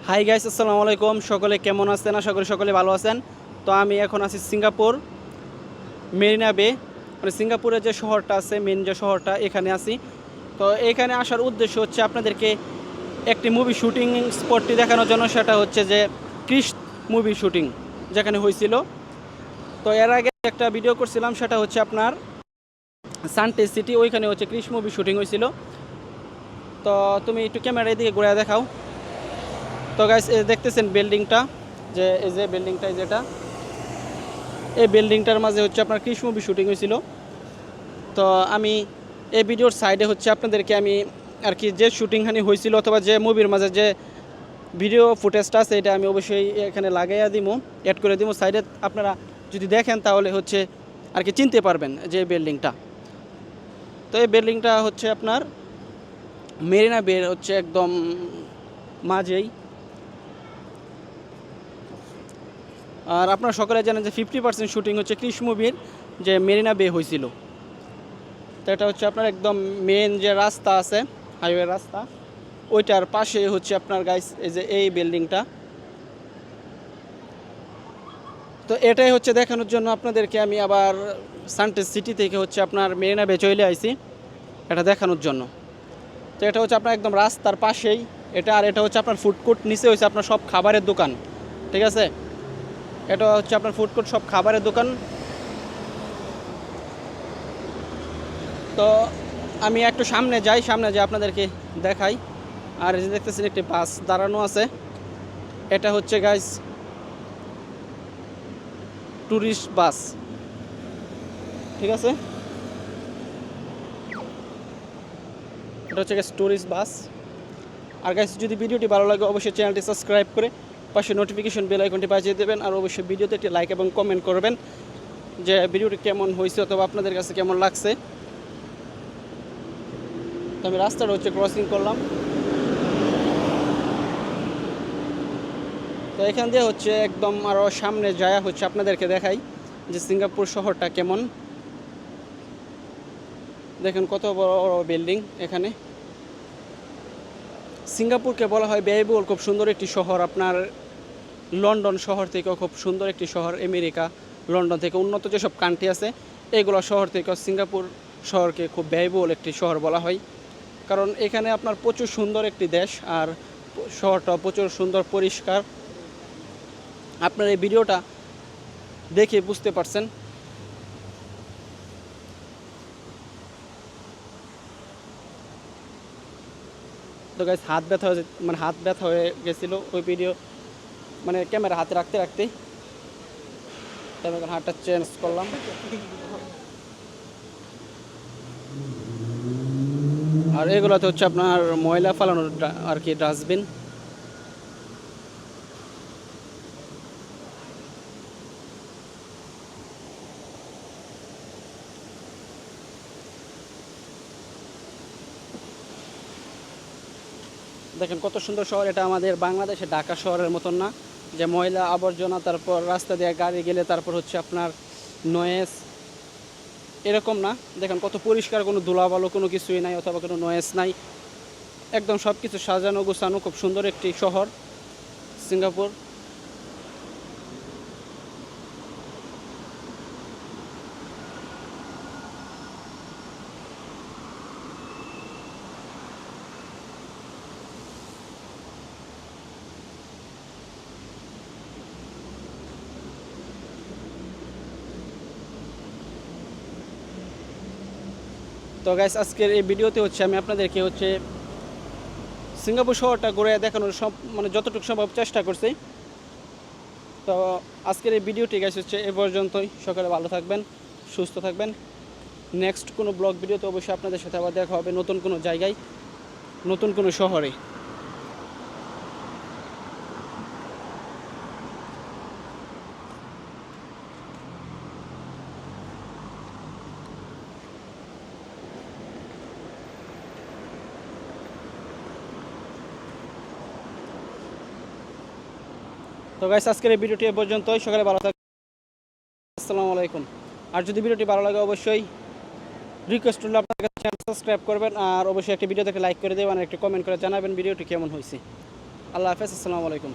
Hi guys, আসসালামু আলাইকুম। সকলে কেমন আছেন? আশা করি সকলে ভালো আছেন। তো আমি এখন আছি সিঙ্গাপুর মেরিনা বে, মানে সিঙ্গাপুরের যে শহরটা আছে, মেন যে শহরটা, এখানে আছি। তো এখানে আসার উদ্দেশ্য হচ্ছে আপনাদেরকে একটি মুভি শুটিং স্পটটি দেখানোর জন্য। সেটা হচ্ছে যে ক্রিশ মুভি শুটিং যেখানে হয়েছিল। তো এর আগে একটা ভিডিও করছিলাম, সেটা হচ্ছে আপনার সানটে সিটি, ওইখানে হচ্ছে ক্রিশ মুভি শুটিং হয়েছিল। তো তুমি একটু ক্যামেরা দিকে ঘুরে দেখাও। তো গাইস, দেখতেছেন বিল্ডিংটা, যে এই যে বিল্ডিংটা, যেটা এই বিল্ডিংটার মাঝে হচ্ছে আপনার ক্রিশ মুভি শুটিং হয়েছিল। তো আমি এই ভিডিওর সাইডে হচ্ছে আপনাদেরকে আমি আর কি যে শুটিংখানি হয়েছিল অথবা যে মুভির মাঝে যে ভিডিও ফুটেজটা আছে, এটা আমি অবশ্যই এখানে লাগাইয়া দিব, অ্যাড করে দিব সাইডে। আপনারা যদি দেখেন তাহলে হচ্ছে আর কি চিনতে পারবেন যে বিল্ডিংটা। তো এই বিল্ডিংটা হচ্ছে আপনার মেরিনা বের হচ্ছে একদম মাঝেই। আর আপনারা সকলে জানেন যে 50% শুটিং হচ্ছে ক্রিশ মুভির যে মেরিনা বে হয়েছিল। তো এটা হচ্ছে আপনার একদম মেন যে রাস্তা আছে, হাইওয়ে রাস্তা, ওইটার পাশে হচ্ছে আপনার গাইস এই যে এই বিল্ডিংটা। তো এটাই হচ্ছে দেখানোর জন্য আপনাদেরকে আমি আবার সানটে সিটি থেকে হচ্ছে আপনার মেরিনা বে চলে আইছি এটা দেখানোর জন্য। তো এটা হচ্ছে আপনার একদম রাস্তার পাশেই এটা। আর এটা হচ্ছে আপনার ফুডকোর্ট, নিচে হচ্ছে আপনার সব খাবারের দোকান, ঠিক আছে? এটা হচ্ছে আপনার ফুডকোর্ট, সব খাবারের দোকান। তো আমি একটু সামনে যাই, সামনে যাই আপনাদেরকে দেখাই। আর এই যে দেখতেছেন একটি বাস দাঁড়ানো আছে, এটা হচ্ছে গাইস ট্যুরিস্ট বাস, ঠিক আছে? এটা হচ্ছে গাইস ট্যুরিস্ট বাস। আর গাইস, যদি ভিডিওটি ভালো লাগে অবশ্যই চ্যানেলটি সাবস্ক্রাইব করে পাশে নোটিফিকেশন বেল আইকনটি বাজিয়ে দেবেন। আর অবশ্যই ভিডিওতে একটি লাইক এবং কমেন্ট করবেন যে ভিডিওটি কেমন হয়েছে অথবা আপনাদের কাছে কেমন লাগছে। তো আমি রাস্তাটা হচ্ছে ক্রসিং করলাম। তো এখান দিয়ে হচ্ছে একদম আরও সামনে যায় হচ্ছে আপনাদেরকে দেখাই যে সিঙ্গাপুর শহরটা কেমন। দেখেন কত বড় বড় বিল্ডিং এখানে। সিঙ্গাপুরকে বলা হয় ব্যয়বহুল খুব সুন্দর একটি শহর। আপনার লন্ডন শহর থেকেও খুব সুন্দর একটি শহর। আমেরিকা, লন্ডন থেকে উন্নত যেসব কান্ট্রি আছে, এগুলো শহর থেকে সিঙ্গাপুর শহরকে খুব ব্যয়বহুল একটি শহর বলা হয়। কারণ এখানে আপনার প্রচুর সুন্দর একটি দেশ, আর শহরটা প্রচুর সুন্দর, পরিষ্কার। আপনার এই ভিডিওটা দেখে বুঝতে পারছেন। তো গাইস, হাত ব্যথা হয়ে, মানে হাত ব্যথা হয়ে গেছিলো ওই ভিডিও, মানে ক্যামেরা হাতে রাখতে রাখতে। তাই আমি হাতটা চেঞ্জ করলাম। আর এগুলোতে হচ্ছে আপনার ময়লা ফালানোর আর কি ডাস্টবিন। দেখেন কত সুন্দর শহর। এটা আমাদের বাংলাদেশে ঢাকা শহরের মতন না, যে ময়লা আবর্জনা, তারপর রাস্তা দিয়ে গাড়ি গেলে তারপর হচ্ছে আপনার নয়েজ, এরকম না। দেখেন কত পরিষ্কার, কোনো ধুলাবালো কোনো কিছুই নাই অথবা কোনো নয়েজ নাই। একদম সব কিছু সাজানো গোছানো, খুব সুন্দর একটি শহর সিঙ্গাপুর। তো গাইস, আজকের এই ভিডিওতে হচ্ছে আমি আপনাদেরকে হচ্ছে সিঙ্গাপুর শহরটা ঘুরে দেখানোর সব, মানে যতটুকু সম্ভব চেষ্টা করছি। তো আজকের এই ভিডিওটি গাইস হচ্ছে এ পর্যন্তই। সকালে ভালো থাকবেন, সুস্থ থাকবেন। নেক্সট কোনো ব্লগ ভিডিওতে অবশ্যই আপনাদের সাথে আবার দেখা হবে, নতুন কোনো জায়গায়, নতুন কোনো শহরে। তো গাইস, আজকের এই ভিডিওটি এ পর্যন্তই। সকালে ভালো থাকবেন। আসসালামু আলাইকুম। আর যদি ভিডিওটি ভালো লাগে অবশ্যই রিকোয়েস্ট করলে আপনার কাছে চ্যানেল সাবস্ক্রাইব করবেন। আর অবশ্যই একটি ভিডিও থেকে লাইক করে দেবেন আর একটি কমেন্ট করে জানাবেন ভিডিওটি কেমন হয়েছে। আল্লাহ হাফেজ, আসসালামু আলাইকুম।